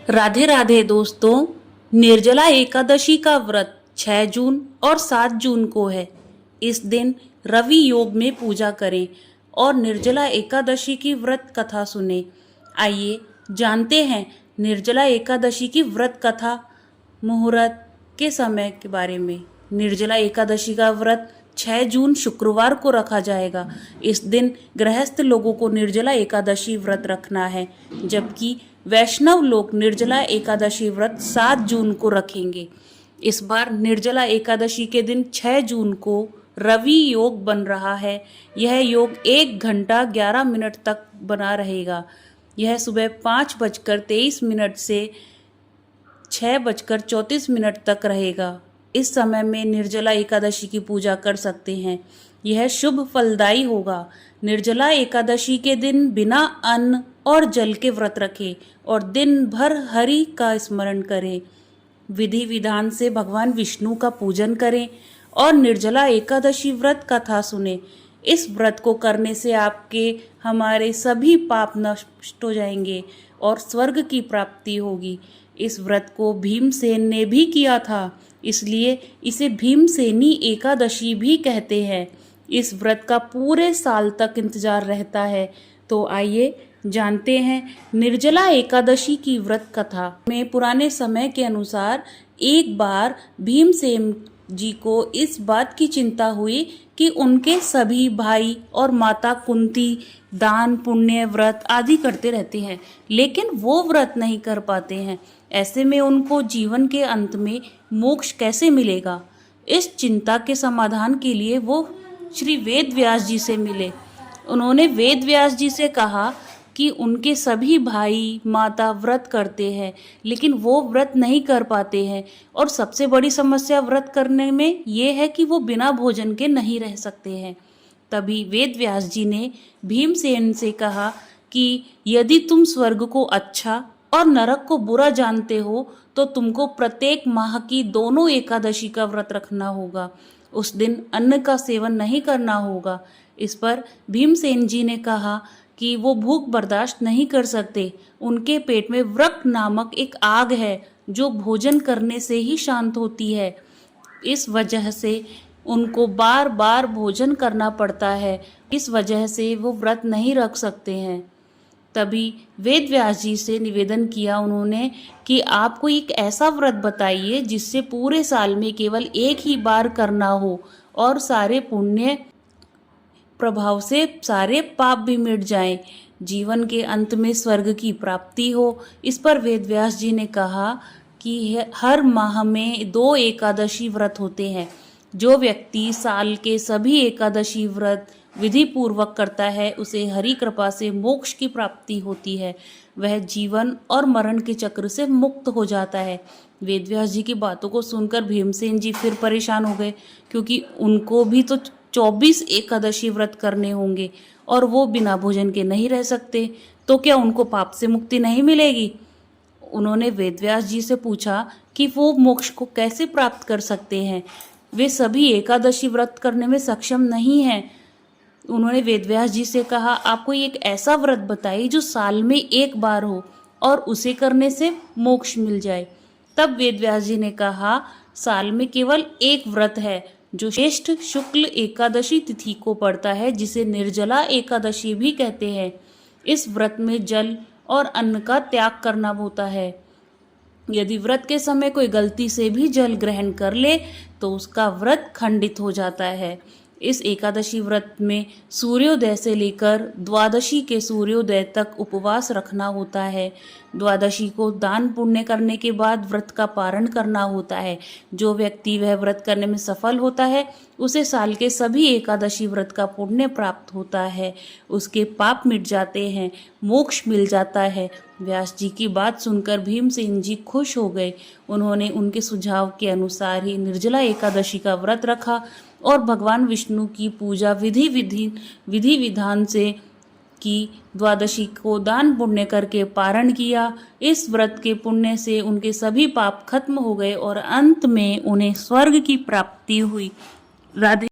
राधे राधे दोस्तों। निर्जला एकादशी का व्रत 6 जून और 7 जून को है। इस दिन रवि योग में पूजा करें और निर्जला एकादशी की व्रत कथा सुने। आइए जानते हैं निर्जला एकादशी की व्रत कथा, मुहूर्त के समय के बारे में। निर्जला एकादशी का व्रत 6 जून शुक्रवार को रखा जाएगा। इस दिन गृहस्थ लोगों को निर्जला एकादशी व्रत रखना है, जबकि वैष्णव लोग निर्जला एकादशी व्रत 7 जून को रखेंगे। इस बार निर्जला एकादशी के दिन 6 जून को रवि योग बन रहा है। यह योग 1 घंटा 11 मिनट तक बना रहेगा। यह सुबह 5:23 से 6:34 तक रहेगा। इस समय में निर्जला एकादशी की पूजा कर सकते हैं। यह शुभ फलदायी होगा। निर्जला एकादशी के दिन बिना अन्न और जल के व्रत रखें और दिन भर हरि का स्मरण करें। विधि विधान से भगवान विष्णु का पूजन करें और निर्जला एकादशी व्रत कथा सुने। इस व्रत को करने से हमारे सभी पाप नष्ट हो जाएंगे और स्वर्ग की प्राप्ति होगी। इस व्रत को भीमसेन ने भी किया था, इसलिए इसे भीमसेनी एकादशी भी कहते हैं। इस व्रत का पूरे साल तक इंतजार रहता है। तो आइए जानते हैं निर्जला एकादशी की व्रत कथा में। पुराने समय के अनुसार एक बार भीमसेन जी को इस बात की चिंता हुई कि उनके सभी भाई और माता कुंती दान पुण्य व्रत आदि करते रहते हैं, लेकिन वो व्रत नहीं कर पाते हैं। ऐसे में उनको जीवन के अंत में मोक्ष कैसे मिलेगा? इस चिंता के समाधान के लिए वो श्री वेद व्यास जी से मिले। उन्होंने वेद व्यास जी से कहा कि उनके सभी भाई माता व्रत करते हैं, लेकिन वो व्रत नहीं कर पाते हैं, और सबसे बड़ी समस्या व्रत करने में ये है कि वो बिना भोजन के नहीं रह सकते हैं। तभी वेद व्यास जी ने भीमसेन से कहा कि यदि तुम स्वर्ग को अच्छा और नरक को बुरा जानते हो तो तुमको प्रत्येक माह की दोनों एकादशी का व्रत रखना होगा। उस दिन अन्न का सेवन नहीं करना होगा। इस पर भीमसेन जी ने कहा कि वो भूख बर्दाश्त नहीं कर सकते। उनके पेट में वृक्क नामक एक आग है जो भोजन करने से ही शांत होती है। इस वजह से उनको बार बार भोजन करना पड़ता है। इस वजह से वो व्रत नहीं रख सकते हैं। तभी वेद व्यास जी से निवेदन किया उन्होंने कि आप कोई एक ऐसा व्रत बताइए जिससे पूरे साल में केवल एक ही बार करना हो और सारे पुण्य प्रभाव से सारे पाप भी मिट जाएं, जीवन के अंत में स्वर्ग की प्राप्ति हो। इस पर वेद व्यास जी ने कहा कि हर माह में 2 एकादशी व्रत होते हैं। जो व्यक्ति साल के सभी एकादशी व्रत विधि पूर्वक करता है उसे हरि कृपा से मोक्ष की प्राप्ति होती है। वह जीवन और मरण के चक्र से मुक्त हो जाता है। वेद व्यास जी की बातों को सुनकर भीमसेन जी फिर परेशान हो गए, क्योंकि उनको भी तो 24 एकादशी व्रत करने होंगे और वो बिना भोजन के नहीं रह सकते। तो क्या उनको पाप से मुक्ति नहीं मिलेगी? उन्होंने वेद व्यास जी से पूछा कि वो मोक्ष को कैसे प्राप्त कर सकते हैं। वे सभी एकादशी व्रत करने में सक्षम नहीं हैं। उन्होंने वेद व्यास जी से कहा, आप कोई एक ऐसा व्रत बताइए जो साल में एक बार हो और उसे करने से मोक्ष मिल जाए। तब वेद व्यास जी ने कहा, साल में केवल एक व्रत है जो ज्येष्ठ शुक्ल एकादशी तिथि को पड़ता है, जिसे निर्जला एकादशी भी कहते हैं। इस व्रत में जल और अन्न का त्याग करना होता है। यदि व्रत के समय कोई गलती से भी जल ग्रहण कर ले तो उसका व्रत खंडित हो जाता है। इस एकादशी व्रत में सूर्योदय से लेकर द्वादशी के सूर्योदय तक उपवास रखना होता है। द्वादशी को दान पुण्य करने के बाद व्रत का पारण करना होता है। जो व्यक्ति वह व्रत करने में सफल होता है उसे साल के सभी एकादशी व्रत का पुण्य प्राप्त होता है। उसके पाप मिट जाते हैं, मोक्ष मिल जाता है। व्यास जी की बात सुनकर भीमसेन जी खुश हो गए। उन्होंने उनके सुझाव के अनुसार ही निर्जला एकादशी का व्रत रखा और भगवान विष्णु की पूजा विधि विधान से की। द्वादशी को दान पुण्य करके पारण किया। इस व्रत के पुण्य से उनके सभी पाप खत्म हो गए और अंत में उन्हें स्वर्ग की प्राप्ति हुई। राधे।